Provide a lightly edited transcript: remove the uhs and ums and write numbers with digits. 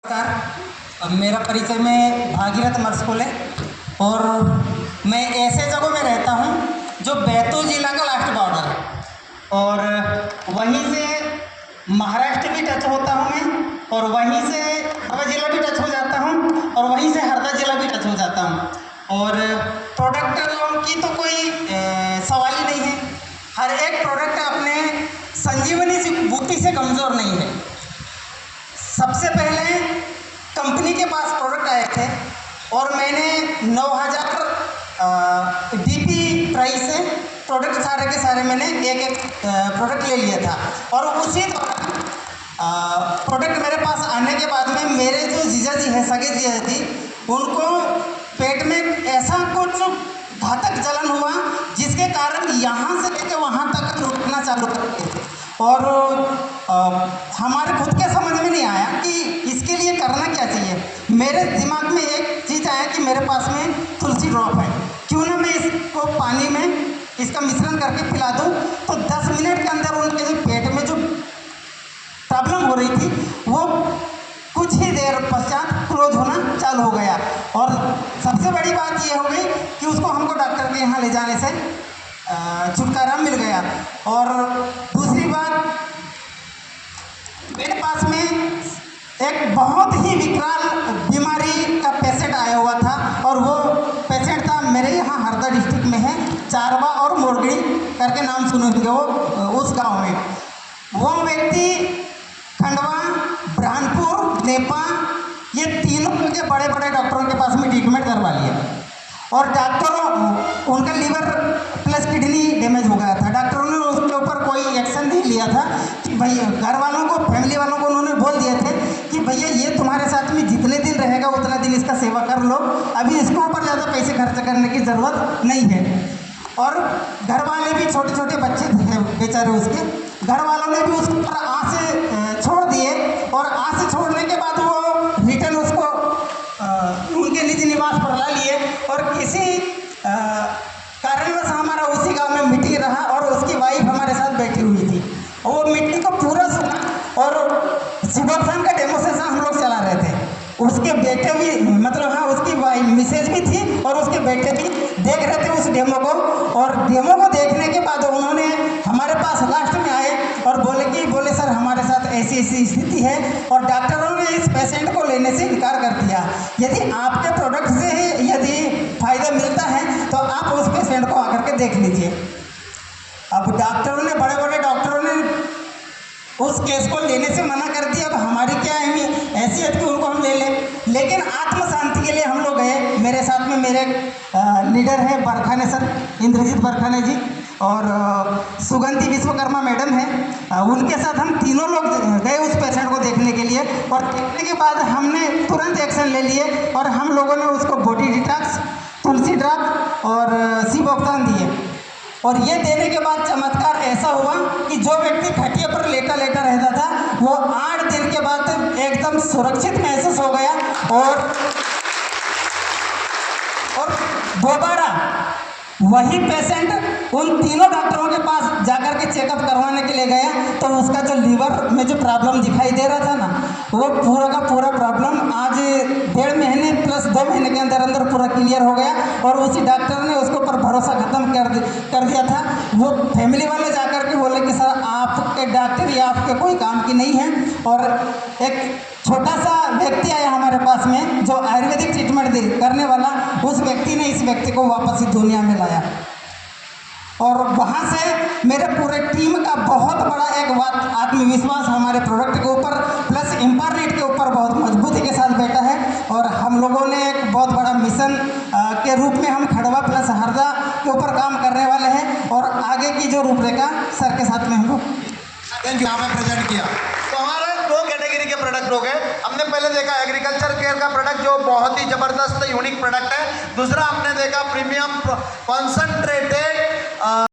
नमस्कार, मेरा परिचय में भागीरथ मरस्कुल है और मैं ऐसे जगहों में रहता हूँ जो बैतूल जिला का लास्ट बॉर्डर है और वहीं से महाराष्ट्र भी टच होता हूँ मैं और वहीं से हवा जिला भी टच हो जाता हूँ और वहीं से हरदा जिला भी टच हो जाता हूँ। और प्रोडक्ट की तो कोई सवाल ही नहीं है। हर एक प्रोडक्ट अपने संजीवनी बूटी से कमज़ोर नहीं है। सबसे पहले कंपनी के पास प्रोडक्ट आए थे और मैंने 9000 डीपी प्राइस से प्रोडक्ट सारे के सारे मैंने एक प्रोडक्ट ले लिया था। और उसी दौरान प्रोडक्ट मेरे पास आने के बाद में मेरे जो जीजा जी है, सगे जीजा जी, उनको पेट में ऐसा कुछ घातक जलन हुआ जिसके कारण यहाँ से लेकर वहाँ तक रुकना चालू कर दिया। और हमारे खुद के समझ में नहीं आया कि इसके लिए करना क्या चाहिए। मेरे दिमाग में एक चीज़ आया कि मेरे पास में तुलसी ड्रॉप है, क्यों ना मैं इसको पानी में इसका मिश्रण करके पिला दूं। तो 10 मिनट के अंदर उनके जो पेट में जो प्रॉब्लम हो रही थी वो कुछ ही देर पश्चात क्लोज होना चालू हो गया। और सबसे बड़ी बात ये हो गई कि उसको हमको डॉक्टर के यहाँ ले जाने से छुटकारा मिल गया। और दूसरी बात, मेरे पास में एक बहुत ही विकराल बीमारी का पेशेंट आया हुआ था और वो पेशेंट था मेरे यहाँ हरदा डिस्ट्रिक्ट में है, चारवा और मोरगड़ी करके नाम सुने थे वो उस गांव में। वो व्यक्ति खंडवा, बुरहानपुर, नेपा, ये तीनों के बड़े बड़े डॉक्टरों के पास में ट्रीटमेंट करवा लिया और डॉक्टरों उनका लीवर प्लस किडनी डैमेज हो गया था। डॉक्टरों ने उसके ऊपर कोई एक्शन नहीं लिया था कि भाई घर वालों को, फैमिली वालों को उन्होंने बोल दिए थे कि भैया ये तुम्हारे साथ में जितने दिन रहेगा उतना दिन इसका सेवा कर लो, अभी इसके ऊपर ज़्यादा पैसे खर्च करने की ज़रूरत नहीं है। और घर वाले भी, छोटे छोटे बच्चे थे बेचारे उसके, घर वालों ने भी उसके ऊपर आस छोड़ दिए और आस छोड़ने के बाद वो रिटर्न उसको उनके निज निवास पर ला लिए। और किसी कारणवश हमारा उसी गांव में मीटिंग रहा और उसकी वाइफ हमारे साथ बैठी हुई थी। वो मीटिंग को पूरा सुना और सुबह शाम का डेमोस्ट्रेशन हम लोग चला रहे थे। उसके बेटे भी, मतलब हाँ, उसकी वाइफ मिसेज भी थी और उसके बेटे भी देख रहे थे उस डेमो को। और डेमो को देखने के बाद उन्होंने हमारे पास लास्ट में आए और बोले सर हमारे साथ ऐसी ऐसी स्थिति है और डॉक्टरों ने इस पेशेंट को लेने से इनकार कर दिया। यदि आपके प्रोडक्ट से यदि फ़ायदा मिलता है तो आप उस पेशेंट को आकर के देख लीजिए। अब डॉक्टरों ने, बड़े बड़े डॉक्टरों ने उस केस को लेने से मना कर दिया। अब हमारी क्या हैसियत कि उनको हम ले लें, लेकिन आत्म शांति के लिए हम लोग गए। मेरे साथ में मेरे लीडर है बरखाने सर, इंद्रजीत बरखाने जी, और सुगंधी विश्वकर्मा मैडम है, उनके साथ हम तीनों लोग गए उस पेशेंट को देखने के लिए। और देखने के बाद हमने तुरंत एक्शन ले लिए और हम लोगों ने उसको बॉडी डिटॉक्स, तुलसी ड्रॉप और सिबोक्तान दिए। और ये देने के बाद चमत्कार ऐसा हुआ कि जो व्यक्ति खटिया पर लेटा रहता था वो 8 दिन के बाद एकदम सुरक्षित महसूस हो गया। और दोबारा वही पेशेंट उन तीनों डॉक्टरों के पास जाकर के चेकअप करवाने के लिए गया तो उसका जो लीवर में जो प्रॉब्लम दिखाई दे रहा था ना, वो पूरा का पूरा प्रॉब्लम आज 1.5 महीने प्लस 2 महीने के अंदर अंदर पूरा क्लियर हो गया। और उसी डॉक्टर ने उसके ऊपर भरोसा खत्म कर दिया था। वो फैमिली वाले जाकर के बोले कि सर आपके डॉक्टर या आपके कोई काम की नहीं है। और एक छोटा सा व्यक्ति आया हमारे पास में जो आयुर्वेदिक ट्रीटमेंट करने वाला, उस व्यक्ति ने इस व्यक्ति को वापस इस दुनिया में लाया। और वहाँ से मेरे पूरे टीम का बहुत बड़ा एक आत्मविश्वास हमारे प्रोडक्ट के ऊपर प्लस इम्पारनेट के ऊपर बहुत मजबूती के साथ बैठा है। और हम लोगों ने एक बहुत बड़ा मिशन के रूप में हम खंडवा प्लस हरदा के ऊपर काम करने वाले हैं। और आगे की जो रूपरेखा सर के साथ में हमको यहाँ पे प्रेजेंट किया। तो हमारे 2 कैटेगरी के प्रोडक्ट हो गए। हमने पहले देखा एग्रीकल्चर केयर का प्रोडक्ट जो बहुत ही जबरदस्त यूनिक प्रोडक्ट है। दूसरा हमने देखा प्रीमियम कॉन्सेंट्रेटेड